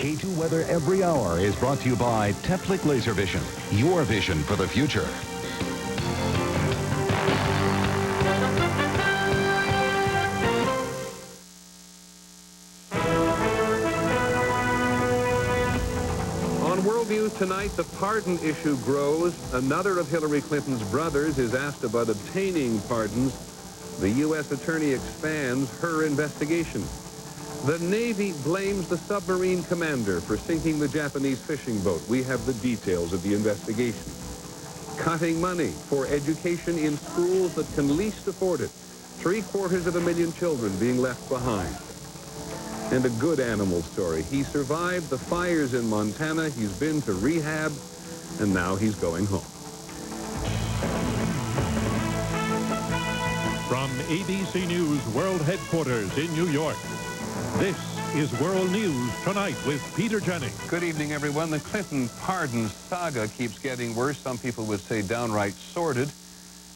K2 Weather every hour is brought to you by Teflik Laser Vision, your vision for the future. On World News tonight, the pardon issue grows. Another of Hillary Clinton's brothers is asked about obtaining pardons. The U.S. attorney expands her investigation. The Navy blames the submarine commander for sinking the Japanese fishing boat. We have the details of the investigation. Cutting money for education in schools that can least afford it. 750,000 children being left behind. And a good animal story. He survived the fires in Montana. He's been to rehab, and now he's going home. From ABC News World Headquarters in New York, this is World News Tonight with Peter Jennings. Good evening, everyone. The Clinton pardon saga keeps getting worse. Some people would say downright sordid.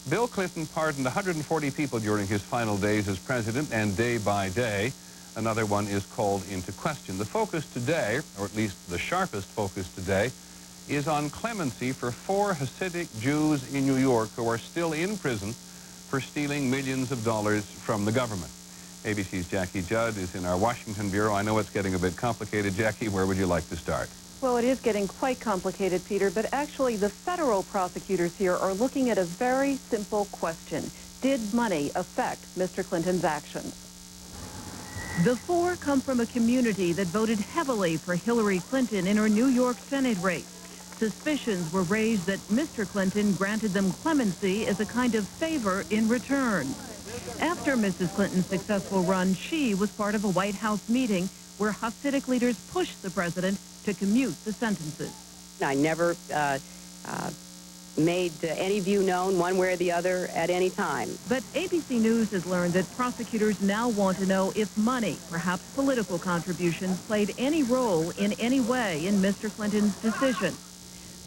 Bill Clinton pardoned 140 people during his final days as president, and day by day, another one is called into question. The focus today, or at least the sharpest focus today, is on clemency for 4 Hasidic Jews in New York who are still in prison for stealing millions of dollars from the government. ABC's Jackie Judd is in our Washington bureau. I know it's getting a bit complicated. Jackie, where would you like to start? Well, it is getting quite complicated, Peter, but actually the federal prosecutors here are looking at a very simple question. Did money affect Mr. Clinton's actions? The 4 come from a community that voted heavily for Hillary Clinton in her New York Senate race. Suspicions were raised that Mr. Clinton granted them clemency as a kind of favor in return. After Mrs. Clinton's successful run, she was part of a White House meeting where Hasidic leaders pushed the president to commute the sentences. I never made any view known one way or the other at any time. But ABC News has learned that prosecutors now want to know if money, perhaps political contributions, played any role in any way in Mr. Clinton's decision.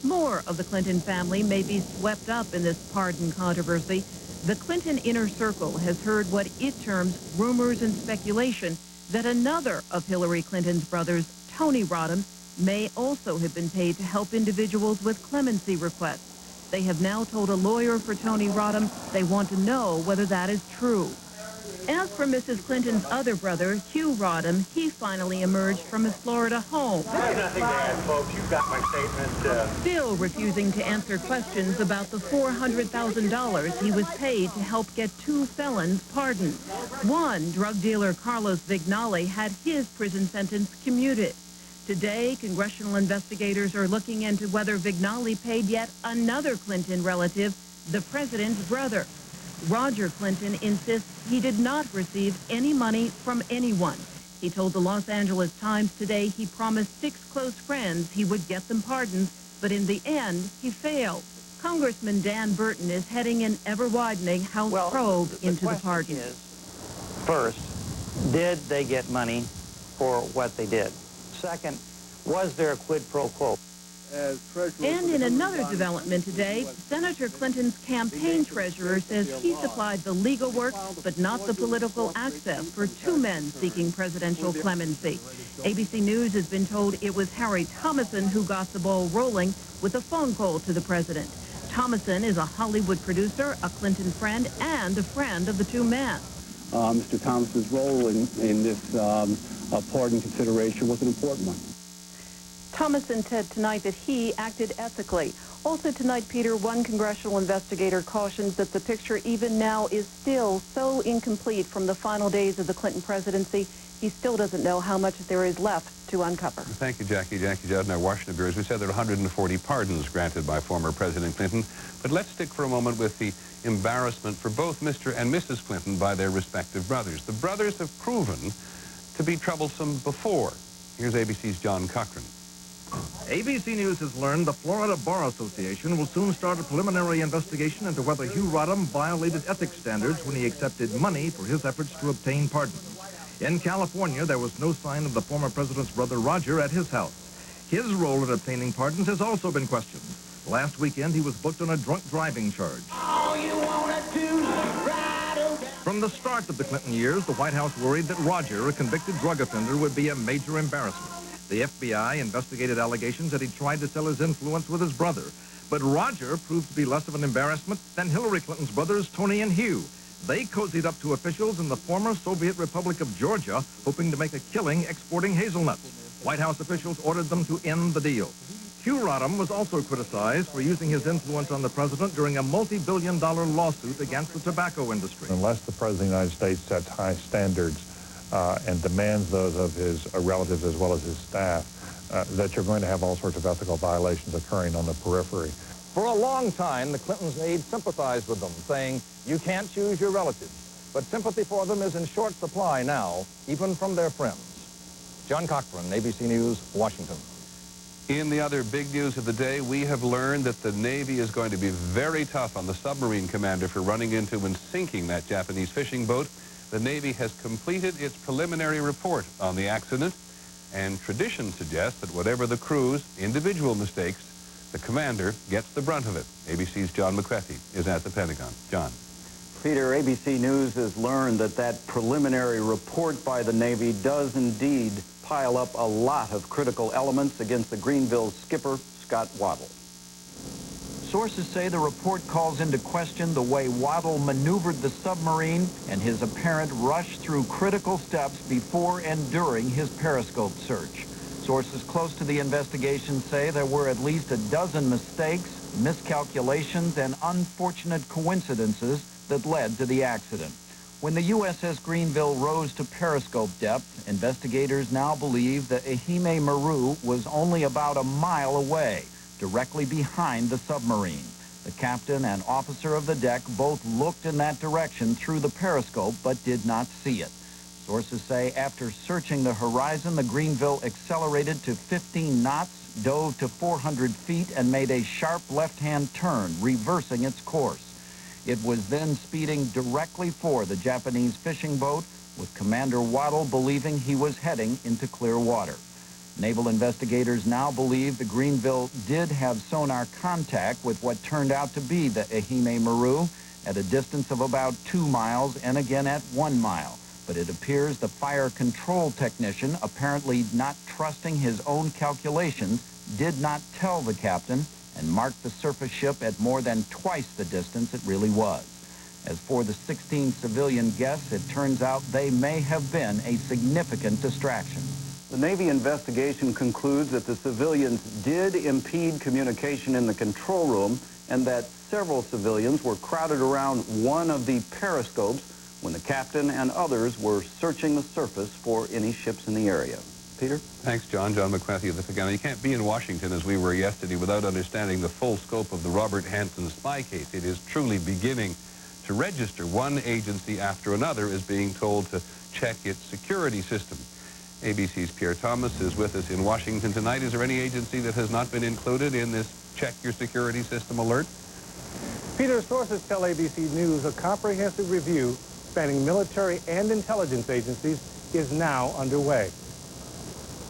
More of the Clinton family may be swept up in this pardon controversy. The Clinton inner circle has heard what it terms rumors and speculation that another of Hillary Clinton's brothers, Tony Rodham, may also have been paid to help individuals with clemency requests. They have now told a lawyer for Tony Rodham they want to know whether that is true. As for Mrs. Clinton's other brother, Hugh Rodham, he finally emerged from his Florida home. Nothing to add, folks. You've got my statement. Still refusing to answer questions about the $400,000 he was paid to help get 2 felons pardoned. One, drug dealer Carlos Vignali, had his prison sentence commuted. Today, congressional investigators are looking into whether Vignali paid yet another Clinton relative, the president's brother. Roger Clinton insists he did not receive any money from anyone. He told the Los Angeles Times today he promised 6 close friends he would get them pardons, but in the end, he failed. Congressman Dan Burton is heading an ever-widening House probe into the pardon. First, did they get money for what they did? Second, was there a quid pro quo? And in another development today, Senator Clinton's campaign treasurer says he supplied the legal work, but not the political access for 2 men seeking presidential clemency. ABC News has been told it was Harry Thomason who got the ball rolling with a phone call to the president. Thomason is a Hollywood producer, a Clinton friend, and a friend of the 2 men. Mr. Thomason's role in this pardon consideration was an important one. Thomason said tonight that he acted ethically. Also tonight, Peter, one congressional investigator cautions that the picture even now is still so incomplete from the final days of the Clinton presidency. He still doesn't know how much there is left to uncover. Thank you, Jackie. Jackie Judd in our Washington bureau. As we said, there are 140 pardons granted by former President Clinton. But let's stick for a moment with the embarrassment for both Mr. and Mrs. Clinton by their respective brothers. The brothers have proven to be troublesome before. Here's ABC's John Cochran. ABC News has learned the Florida Bar Association will soon start a preliminary investigation into whether Hugh Rodham violated ethics standards when he accepted money for his efforts to obtain pardons. In California, there was no sign of the former president's brother Roger at his house. His role in obtaining pardons has also been questioned. Last weekend, he was booked on a drunk driving charge. From the start of the Clinton years, the White House worried that Roger, a convicted drug offender, would be a major embarrassment. The FBI investigated allegations that he tried to sell his influence with his brother. But Roger proved to be less of an embarrassment than Hillary Clinton's brothers, Tony and Hugh. They cozied up to officials in the former Soviet Republic of Georgia, hoping to make a killing exporting hazelnuts. White House officials ordered them to end the deal. Hugh Rodham was also criticized for using his influence on the president during a multi-billion-dollar lawsuit against the tobacco industry. Unless the President of the United States sets high standards and demands those of his relatives as well as his staff, that you're going to have all sorts of ethical violations occurring on the periphery. For a long time, the Clintons' aide sympathized with them, saying, you can't choose your relatives. But sympathy for them is in short supply now, even from their friends. John Cochran, ABC News, Washington. In the other big news of the day, we have learned that the Navy is going to be very tough on the submarine commander for running into and sinking that Japanese fishing boat. The Navy has completed its preliminary report on the accident, and tradition suggests that whatever the crew's individual mistakes, the commander gets the brunt of it. ABC's John McCarthy is at the Pentagon. John. Peter, ABC News has learned that preliminary report by the Navy does indeed pile up a lot of critical elements against the Greenville skipper, Scott Waddle. Sources say the report calls into question the way Waddle maneuvered the submarine and his apparent rush through critical steps before and during his periscope search. Sources close to the investigation say there were at least a dozen mistakes, miscalculations, and unfortunate coincidences that led to the accident. When the USS Greenville rose to periscope depth, investigators now believe the Ehime Maru was only about a mile away, directly behind the submarine. The captain and officer of the deck both looked in that direction through the periscope but did not see it. Sources say after searching the horizon, the Greenville accelerated to 15 knots, dove to 400 feet, and made a sharp left-hand turn, reversing its course. It was then speeding directly for the Japanese fishing boat, with Commander Waddle believing he was heading into clear water. Naval investigators now believe the Greenville did have sonar contact with what turned out to be the Ehime Maru at a distance of about 2 miles and again at 1 mile. But it appears the fire control technician, apparently not trusting his own calculations, did not tell the captain and marked the surface ship at more than twice the distance it really was. As for the 16 civilian guests, it turns out they may have been a significant distraction. The Navy investigation concludes that the civilians did impede communication in the control room and that several civilians were crowded around one of the periscopes when the captain and others were searching the surface for any ships in the area. Peter? Thanks, John. John McCarthy of the Pentagon. You can't be in Washington as we were yesterday without understanding the full scope of the Robert Hanssen spy case. It is truly beginning to register. One agency after another is being told to check its security system. ABC's Pierre Thomas is with us in Washington tonight. Is there any agency that has not been included in this check your security system alert? Peter, sources tell ABC News a comprehensive review spanning military and intelligence agencies is now underway.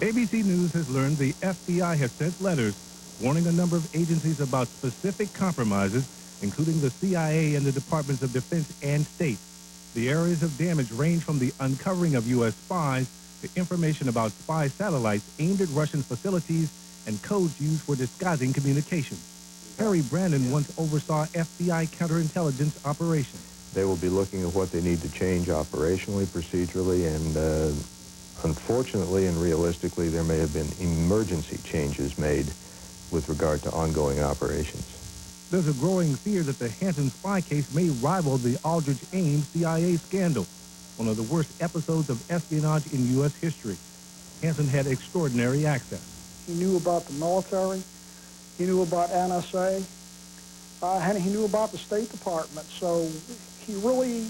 ABC News has learned the FBI has sent letters warning a number of agencies about specific compromises, including the CIA and the Departments of Defense and State. The areas of damage range from the uncovering of U.S. spies to information about spy satellites aimed at Russian facilities and codes used for disguising communications. Harry Brandon once oversaw FBI counterintelligence operations. They will be looking at what they need to change operationally, procedurally, and unfortunately and realistically, there may have been emergency changes made with regard to ongoing operations. There's a growing fear that the Hanssen spy case may rival the Aldrich Ames CIA scandal, one of the worst episodes of espionage in U.S. history. Hanssen had extraordinary access. He knew about the military, he knew about NSA, and he knew about the State Department. So he really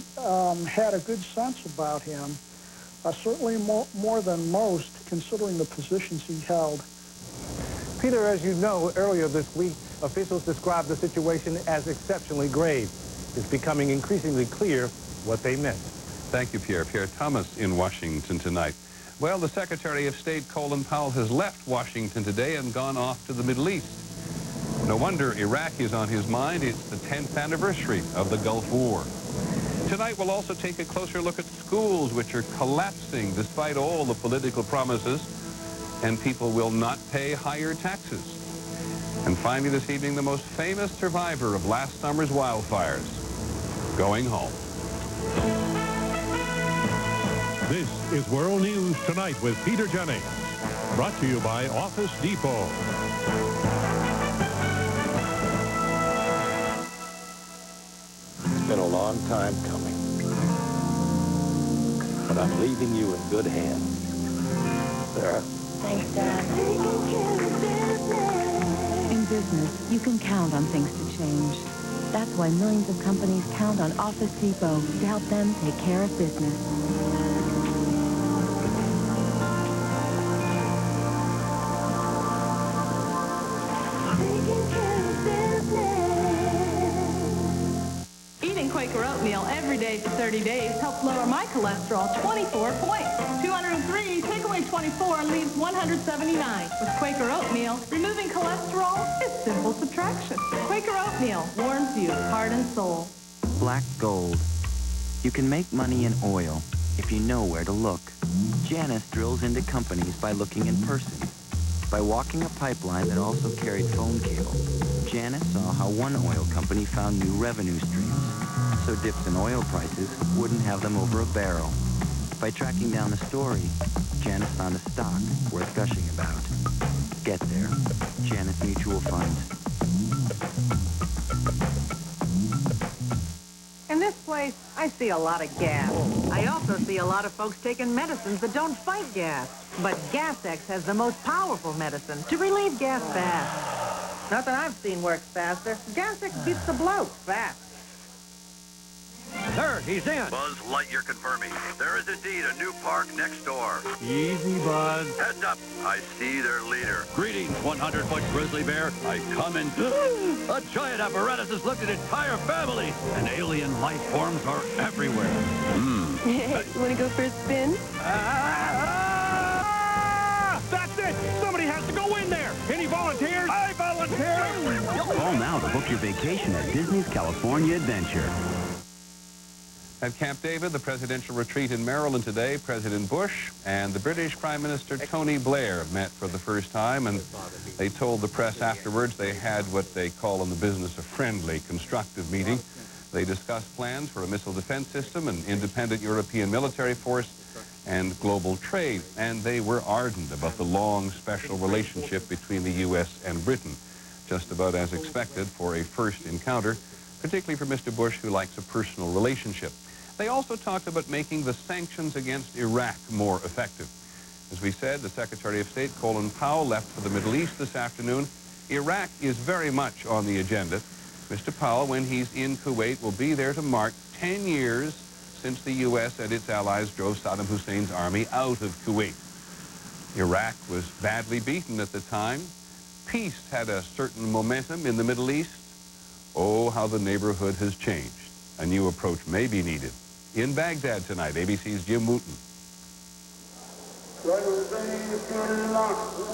had a good sense about him, certainly more than most, considering the positions he held. Peter, as you know, earlier this week, officials described the situation as exceptionally grave. It's becoming increasingly clear what they meant. Thank you, Pierre. Pierre Thomas in Washington tonight. Well, the Secretary of State, Colin Powell, has left Washington today and gone off to the Middle East. No wonder Iraq is on his mind. It's the 10th anniversary of the Gulf War. Tonight, we'll also take a closer look at schools which are collapsing despite all the political promises. and people will not pay higher taxes. And finally this evening, the most famous survivor of last summer's wildfires, going home. This is World News Tonight with Peter Jennings. Brought to you by Office Depot. It's been a long time coming. But I'm leaving you in good hands. Sarah. Thanks, Dad. In business, you can count on things to change. That's why millions of companies count on Office Depot to help them take care of business. Eating Quaker oatmeal every day for 30 days helps lower my cholesterol 24 points. 203, take away 24 leaves 179. With Quaker oatmeal, removing cholesterol is simple subtraction. Quaker oatmeal warms you heart and soul. Black gold. You can make money in oil if you know where to look. Janice drills into companies by looking in person. By walking a pipeline that also carried phone cable, Janice saw how one oil company found new revenue streams, so dips in oil prices wouldn't have them over a barrel. By tracking down the story, Janice found a stock worth gushing about. Get there. Janice Mutual Funds. In this place, I see a lot of gas. I also see a lot of folks taking medicines that don't fight gas. But Gas-X has the most powerful medicine to relieve gas fast. Nothing I've seen works faster. Gas-X beats the bloat fast. Sir, he's in. Buzz Lightyear confirming. There is indeed a new park next door. Easy, Buzz. Heads up. I see their leader. Greetings, 100-foot grizzly bear. I come in. A giant apparatus has lifted entire families, and alien life forms are everywhere. Hey, you want to go for a spin? That's it! Somebody has to go in there! Any volunteers? I volunteer! Call now to book your vacation at Disney's California Adventure. At Camp David, the presidential retreat in Maryland today, President Bush and the British Prime Minister Tony Blair met for the first time, and they told the press afterwards they had what they call in the business a friendly, constructive meeting. They discussed plans for a missile defense system, an independent European military force, and global trade, and they were ardent about the long special relationship between the U.S. and Britain, just about as expected for a first encounter, particularly for Mr. Bush, who likes a personal relationship. They also talked about making the sanctions against Iraq more effective. As we said, the Secretary of State, Colin Powell, left for the Middle East this afternoon. Iraq is very much on the agenda. Mr. Powell, when he's in Kuwait, will be there to mark 10 years since the U.S. and its allies drove Saddam Hussein's army out of Kuwait. Iraq was badly beaten at the time. Peace had a certain momentum in the Middle East. Oh, how the neighborhood has changed. A new approach may be needed. In Baghdad tonight, ABC's Jim Wooten.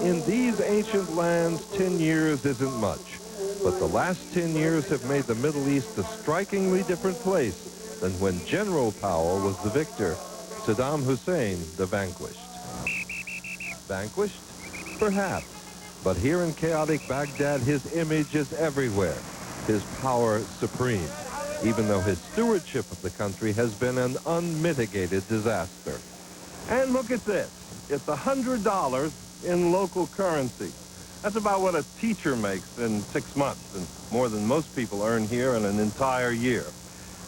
In these ancient lands, 10 years isn't much. But the last 10 years have made the Middle East a strikingly different place than when General Powell was the victor, Saddam Hussein the vanquished. Vanquished? Perhaps. But here in chaotic Baghdad, his image is everywhere. His power supreme, even though his stewardship of the country has been an unmitigated disaster. And look at this. It's $100 in local currency. That's about what a teacher makes in 6 months, and more than most people earn here in an entire year.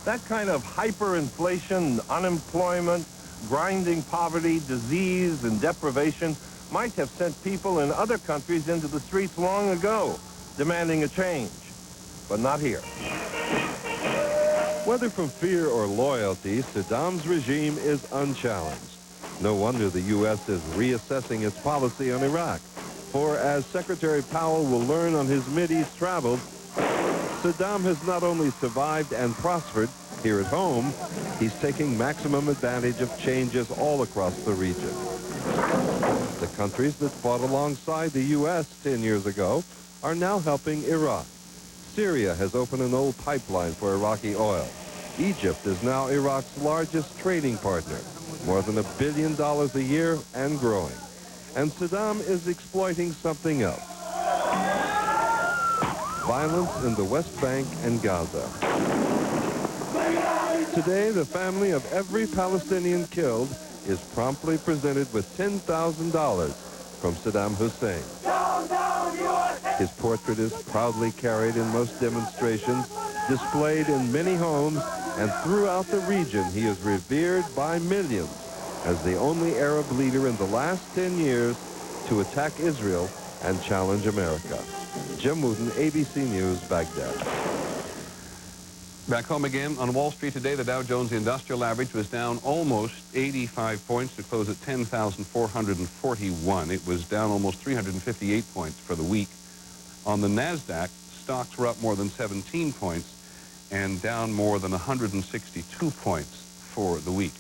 That kind of hyperinflation, unemployment, grinding poverty, disease, and deprivation might have sent people in other countries into the streets long ago, demanding a change. But not here. Whether from fear or loyalty, Saddam's regime is unchallenged. No wonder the U.S. is reassessing its policy on Iraq. For as Secretary Powell will learn on his Mideast travels, Saddam has not only survived and prospered here at home, he's taking maximum advantage of changes all across the region. The countries that fought alongside the U.S. 10 years ago are now helping Iraq. Syria has opened an old pipeline for Iraqi oil. Egypt is now Iraq's largest trading partner, more than $1 billion a year and growing. and Saddam is exploiting something else. Violence in the West Bank and Gaza. Today, the family of every Palestinian killed is promptly presented with $10,000 from Saddam Hussein. His portrait is proudly carried in most demonstrations, displayed in many homes, and throughout the region he is revered by millions as the only Arab leader in the last 10 years to attack Israel and challenge America. Jim Wooten, ABC News, Baghdad. Back home again, on Wall Street today, the Dow Jones Industrial Average was down almost 85 points to close at 10,441. It was down almost 358 points for the week. On the NASDAQ, stocks were up more than 17 points and down more than 162 points for the week.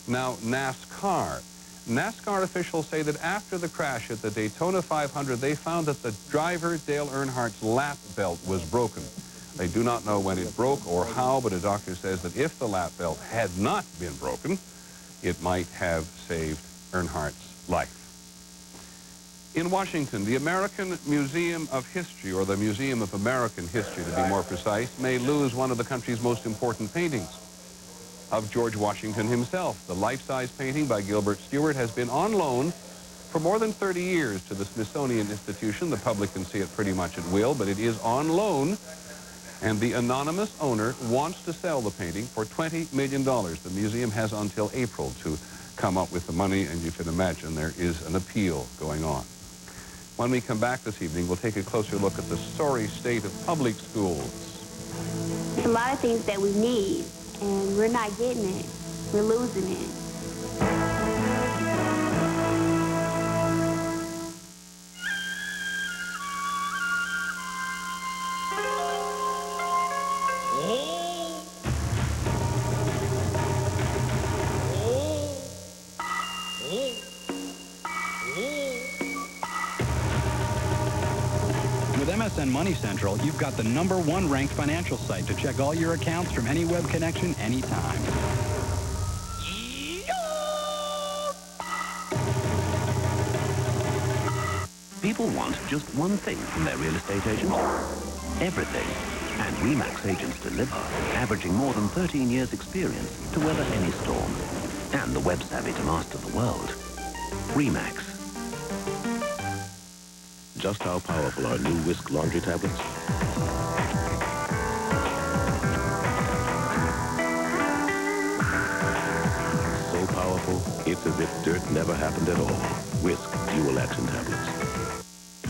Now, NASCAR. NASCAR officials say that after the crash at the Daytona 500, they found that the driver, Dale Earnhardt's lap belt was broken. They do not know when it broke or how, but a doctor says that if the lap belt had not been broken, it might have saved Earnhardt's life. In Washington, the American Museum of History, or the Museum of American History to be more precise, may lose one of the country's most important paintings of George Washington himself. The life-size painting by Gilbert Stuart has been on loan for more than 30 years to the Smithsonian Institution. The public can see it pretty much at will, but it is on loan, and the anonymous owner wants to sell the painting for $20 million. The museum has until April to come up with the money, and you can imagine there is an appeal going on. When we come back this evening, we'll take a closer look at the sorry state of public schools. There's a lot of things that we need, and we're not getting it. We're losing it. With MSN Money Central, you've got the #1 ranked financial site to check all your accounts from any web connection, anytime. People want just one thing from their real estate agent. Everything. And RE/MAX agents deliver, averaging more than 13 years' experience to weather any storm. And the web savvy to master the world. RE/MAX. Just how powerful are new Whisk laundry tablets? So powerful, it's as if dirt never happened at all. Whisk dual action tablets.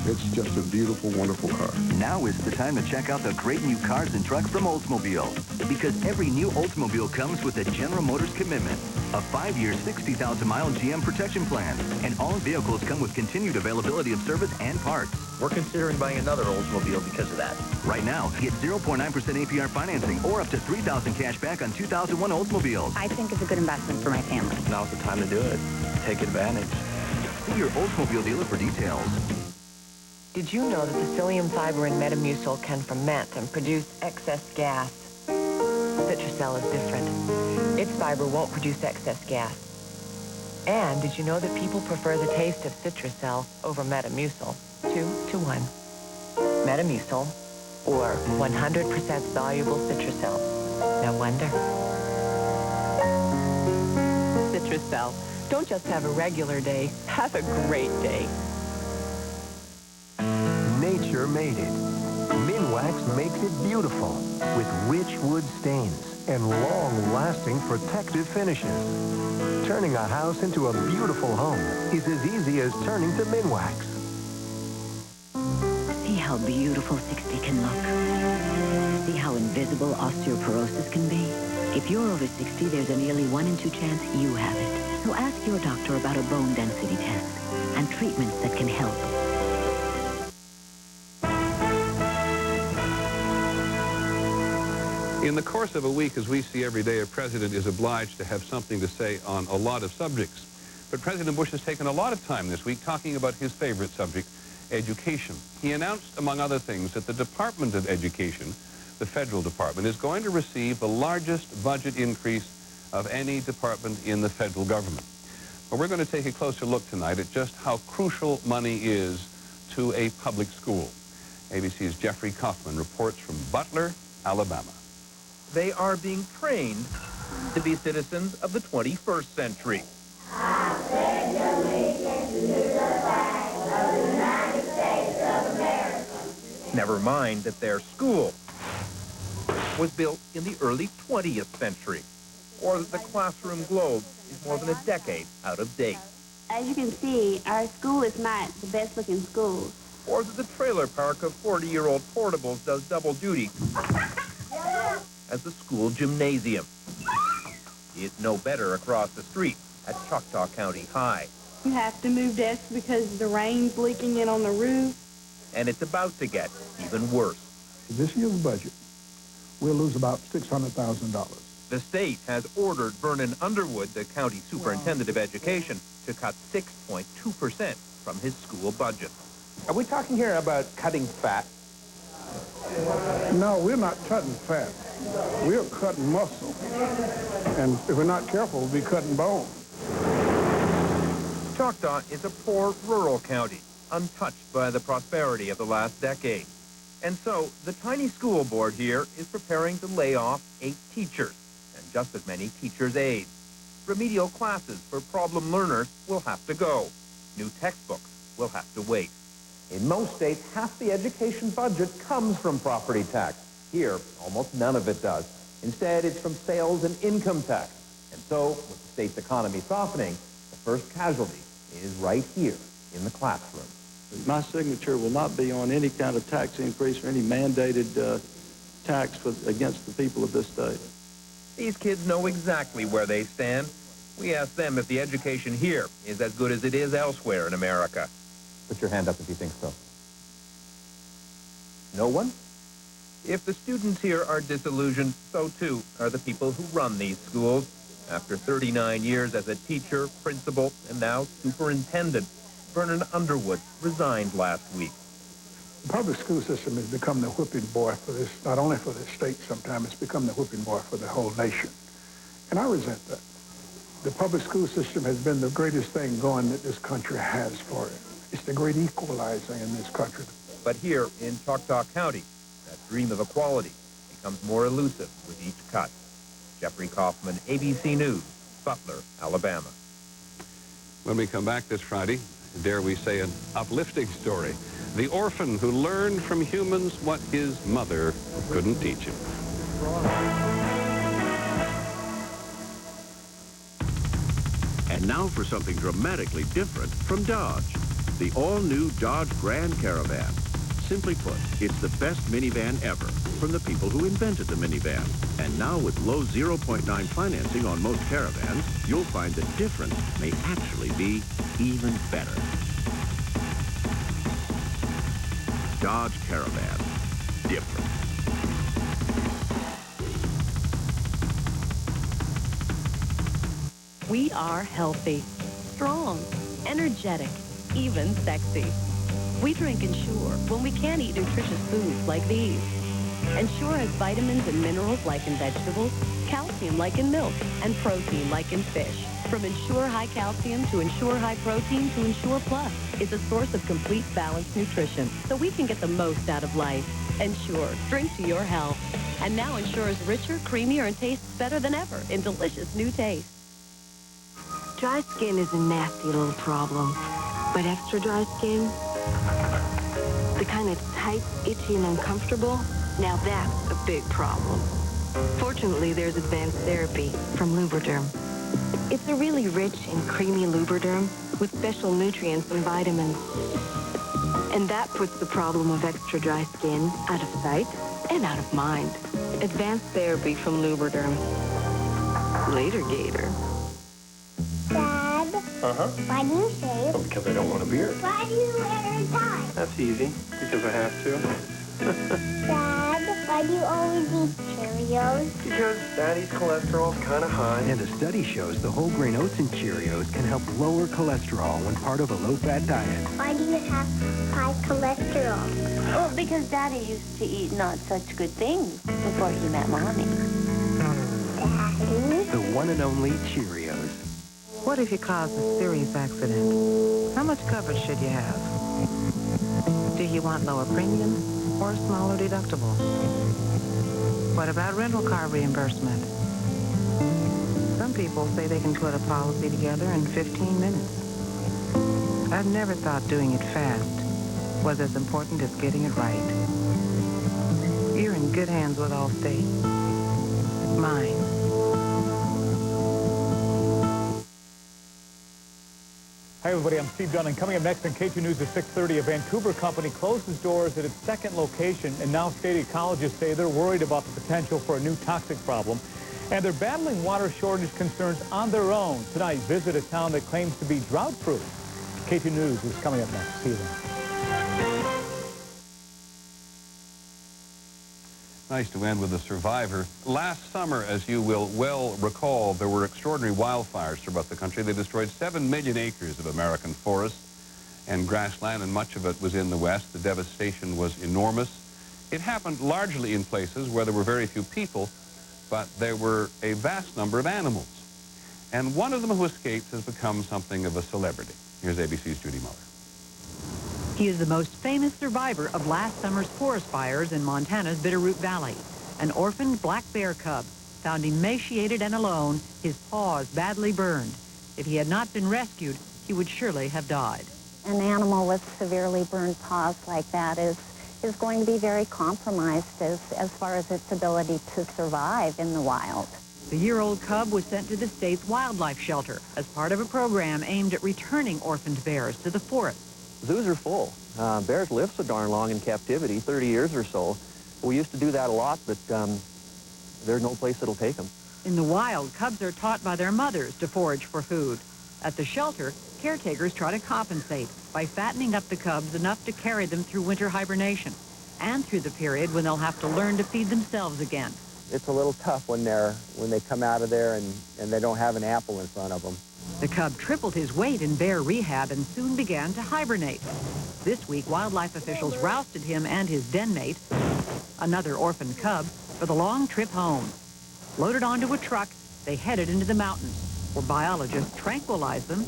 It's just a beautiful, wonderful car. Now is the time to check out the great new cars and trucks from Oldsmobile. Because every new Oldsmobile comes with a General Motors commitment, a 5-year, 60,000-mile GM protection plan, and all vehicles come with continued availability of service and parts. We're considering buying another Oldsmobile because of that. Right now, get 0.9% APR financing or up to $3,000 cash back on 2001 Oldsmobiles. I think it's a good investment for my family. Now's the time to do it. Take advantage. See your Oldsmobile dealer for details. Did you know that the psyllium fiber in Metamucil can ferment and produce excess gas? Citrusel is different. Its fiber won't produce excess gas. And did you know that people prefer the taste of Citrusel over Metamucil? 2 to 1. Metamucil, or 100% soluble Citrusel. No wonder. Citrusel. Don't just have a regular day, have a great day. Nature made it. Minwax makes it beautiful with rich wood stains and long-lasting protective finishes. Turning a house into a beautiful home is as easy as turning to Minwax. See how beautiful 60 can look. See how invisible osteoporosis can be. If you're over 60, there's a nearly 1 in 2 chance you have it. So ask your doctor about a bone density test and treatments that can help. In the course of a week, as we see every day, a president is obliged to have something to say on a lot of subjects. But President Bush has taken a lot of time this week talking about his favorite subject, education. He announced, among other things, that the Department of Education, the federal department, is going to receive the largest budget increase of any department in the federal government. Well, we're going to take a closer look tonight at just how crucial money is to a public school. ABC's Jeffrey Kaufman reports from Butler, Alabama. They are being trained to be citizens of the 21st century. I pledge allegiance to the flag of the United States of America. Never mind that their school was built in the early 20th century, or that the classroom globe is more than a decade out of date. As you can see, our school is not the best looking school. Or that the trailer park of 40-year-old portables does double duty as the school gymnasium. It's no better across the street at Choctaw County High. You have to move desks because the rain's leaking in on the roof. And it's about to get even worse. This year's budget, we'll lose about $600,000. The state has ordered Vernon Underwood, the county superintendent of education, to cut 6.2% from his school budget. Are we talking here about cutting fat? No, we're not cutting fat. We're cutting muscle. And if we're not careful, we'll be cutting bone. Choctaw is a poor rural county, untouched by the prosperity of the last decade. And so, the tiny school board here is preparing to lay off 8 teachers and just as many teachers' aides. Remedial classes for problem learners will have to go. New textbooks will have to wait. In most states, half the education budget comes from property tax. Here, almost none of it does. Instead, it's from sales and income tax. And so, with the state's economy softening, the first casualty is right here in the classroom. My signature will not be on any kind of tax increase or any mandated tax against the people of this state. These kids know exactly where they stand. We asked them if the education here is as good as it is elsewhere in America. Put your hand up if you think so. No one? If the students here are disillusioned, so too are the people who run these schools. After 39 years as a teacher, principal, and now superintendent, Vernon Underwood resigned last week. The public school system has become the whipping boy for this, not only for the state sometimes, it's become the whipping boy for the whole nation. And I resent that. The public school system has been the greatest thing going that this country has for it. It's the great equalizer in this country. But here in Choctaw County, that dream of equality becomes more elusive with each cut. Jeffrey Kaufman, ABC News, Butler, Alabama. When we come back this Friday, dare we say an uplifting story. The orphan who learned from humans what his mother couldn't teach him. And now for something dramatically different from Dodge. The all-new Dodge Grand Caravan. Simply put, it's the best minivan ever from the people who invented the minivan. And now with low 0.9 financing on most Caravans, you'll find the difference may actually be even better. Dodge Caravan. Different. We are healthy, strong, energetic, even sexy. We drink Ensure when we can't eat nutritious foods like these. Ensure has vitamins and minerals like in vegetables, calcium like in milk, and protein like in fish. From Ensure High Calcium to Ensure High Protein to Ensure Plus, it's a source of complete balanced nutrition, so we can get the most out of life. Ensure, drink to your health. And now Ensure is richer, creamier, and tastes better than ever in delicious new taste. Dry skin is a nasty little problem, but extra dry skin, the kind that's tight, itchy, and uncomfortable, now that's a big problem. Fortunately, there's advanced therapy from Lubriderm. It's a really rich and creamy Lubriderm with special nutrients and vitamins. And that puts the problem of extra dry skin out of sight and out of mind. Advanced therapy from Lubriderm. Later, Gator. Dad, why do you shave? Oh, because I don't want a beard. Why do you wear a tie? That's easy, because I have to. Dad, why do you always eat Cheerios? Because Daddy's cholesterol's kind of high. And a study shows the whole grain oats in Cheerios can help lower cholesterol when part of a low-fat diet. Why do you have high cholesterol? Well, because Daddy used to eat not such good things before he met Mommy. Daddy? The one and only Cheerios. What if you cause a serious accident? How much coverage should you have? Do you want lower premium or a smaller deductible? What about rental car reimbursement? Some people say they can put a policy together in 15 minutes. I've never thought doing it fast was as important as getting it right. You're in good hands with Allstate. Mine. Hi, everybody. I'm Steve Dunn, and coming up next on K2 News at 6:30, a Vancouver company closes doors at its second location, and now state ecologists say they're worried about the potential for a new toxic problem, and they're battling water shortage concerns on their own. Tonight, visit a town that claims to be drought-proof. K2 News is coming up next. See you then. Nice to end with a survivor. Last summer, as you will well recall, there were extraordinary wildfires throughout the country. They destroyed 7 million acres of American forests and grassland, and much of it was in the West. The devastation was enormous. It happened largely in places where there were very few people, but there were a vast number of animals. And one of them who escaped has become something of a celebrity. Here's ABC's Judy Muller. He is the most famous survivor of last summer's forest fires in Montana's Bitterroot Valley. An orphaned black bear cub, found emaciated and alone, his paws badly burned. If he had not been rescued, he would surely have died. An animal with severely burned paws like that is going to be very compromised as far as its ability to survive in the wild. The year-old cub was sent to the state's wildlife shelter as part of a program aimed at returning orphaned bears to the forest. Zoos are full. Bears live so darn long in captivity, 30 years or so. We used to do that a lot, but there's no place that'll take them. In the wild, cubs are taught by their mothers to forage for food. At the shelter, caretakers try to compensate by fattening up the cubs enough to carry them through winter hibernation and through the period when they'll have to learn to feed themselves again. It's a little tough when they come out of there and they don't have an apple in front of them. The cub tripled his weight in bear rehab and soon began to hibernate. This week, wildlife officials rousted him and his den mate, another orphaned cub, for the long trip home. Loaded onto a truck, they headed into the mountains, where biologists tranquilized them,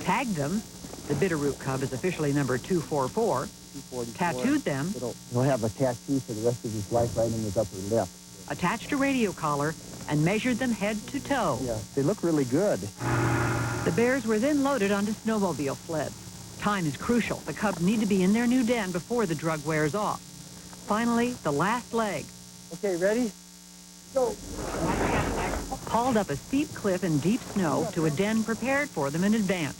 tagged them, the Bitterroot cub is officially number 244, tattooed them, He'll have a tattoo for the rest of his life right in his upper lip. attached a radio collar, and measured them head to toe. Yeah, they look really good. The bears were then loaded onto snowmobile sleds. Time is crucial. The cubs need to be in their new den before the drug wears off. Finally, the last leg. Okay, ready? Go. Hauled up a steep cliff in deep snow to a den prepared for them in advance.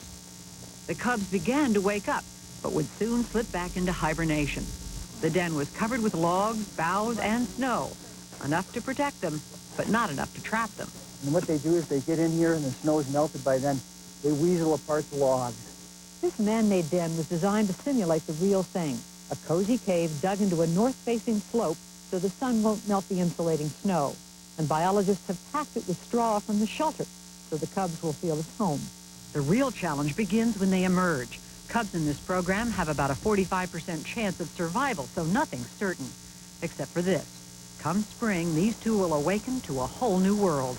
The cubs began to wake up, but would soon slip back into hibernation. The den was covered with logs, boughs, and snow, enough to protect them, but not enough to trap them. And what they do is they get in here and the snow is melted by then. They weasel apart the logs. This man-made den was designed to simulate the real thing, a cozy cave dug into a north-facing slope so the sun won't melt the insulating snow. And biologists have packed it with straw from the shelter so the cubs will feel at home. The real challenge begins when they emerge. Cubs in this program have about a 45% chance of survival, so nothing's certain, except for this. Come spring, these two will awaken to a whole new world,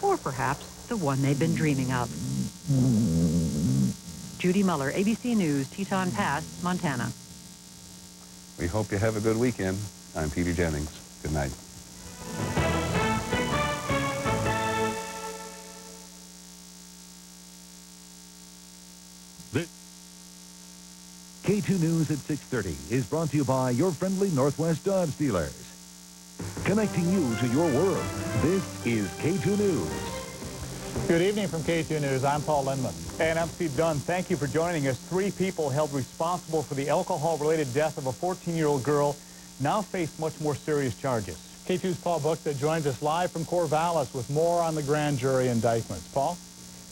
or perhaps the one they've been dreaming of. Judy Muller, ABC News, Teton Pass, Montana. We hope you have a good weekend. I'm Peter Jennings. Good night. K2 News at 6:30 is brought to you by your friendly Northwest Dodge dealers. Connecting you to your world, this is K2 News. Good evening from K2 News. I'm Paul Lindman. And I'm Steve Dunn. Thank you for joining us. 3 people held responsible for the alcohol-related death of a 14-year-old girl now face much more serious charges. K2's Paul Buchta joins us live from Corvallis with more on the grand jury indictments. Paul?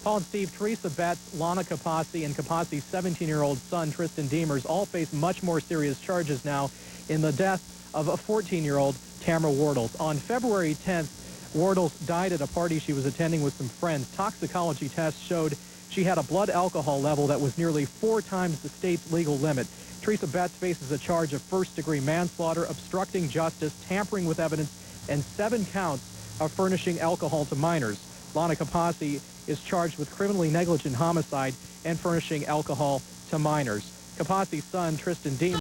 Paul and Steve, Teresa Betts, Lana Kapasi, and Kapasi's 17-year-old son, Tristan Demers, all face much more serious charges now in the death of a 14-year-old, Tamara Wardles. On February 10th, Wardles died at a party she was attending with some friends. Toxicology tests showed she had a blood alcohol level that was nearly 4 times the state's legal limit. Teresa Betts faces a charge of first-degree manslaughter, obstructing justice, tampering with evidence, and 7 counts of furnishing alcohol to minors. Lana Kapasi is charged with criminally negligent homicide and furnishing alcohol to minors. Kaposi's son, Tristan Deemer,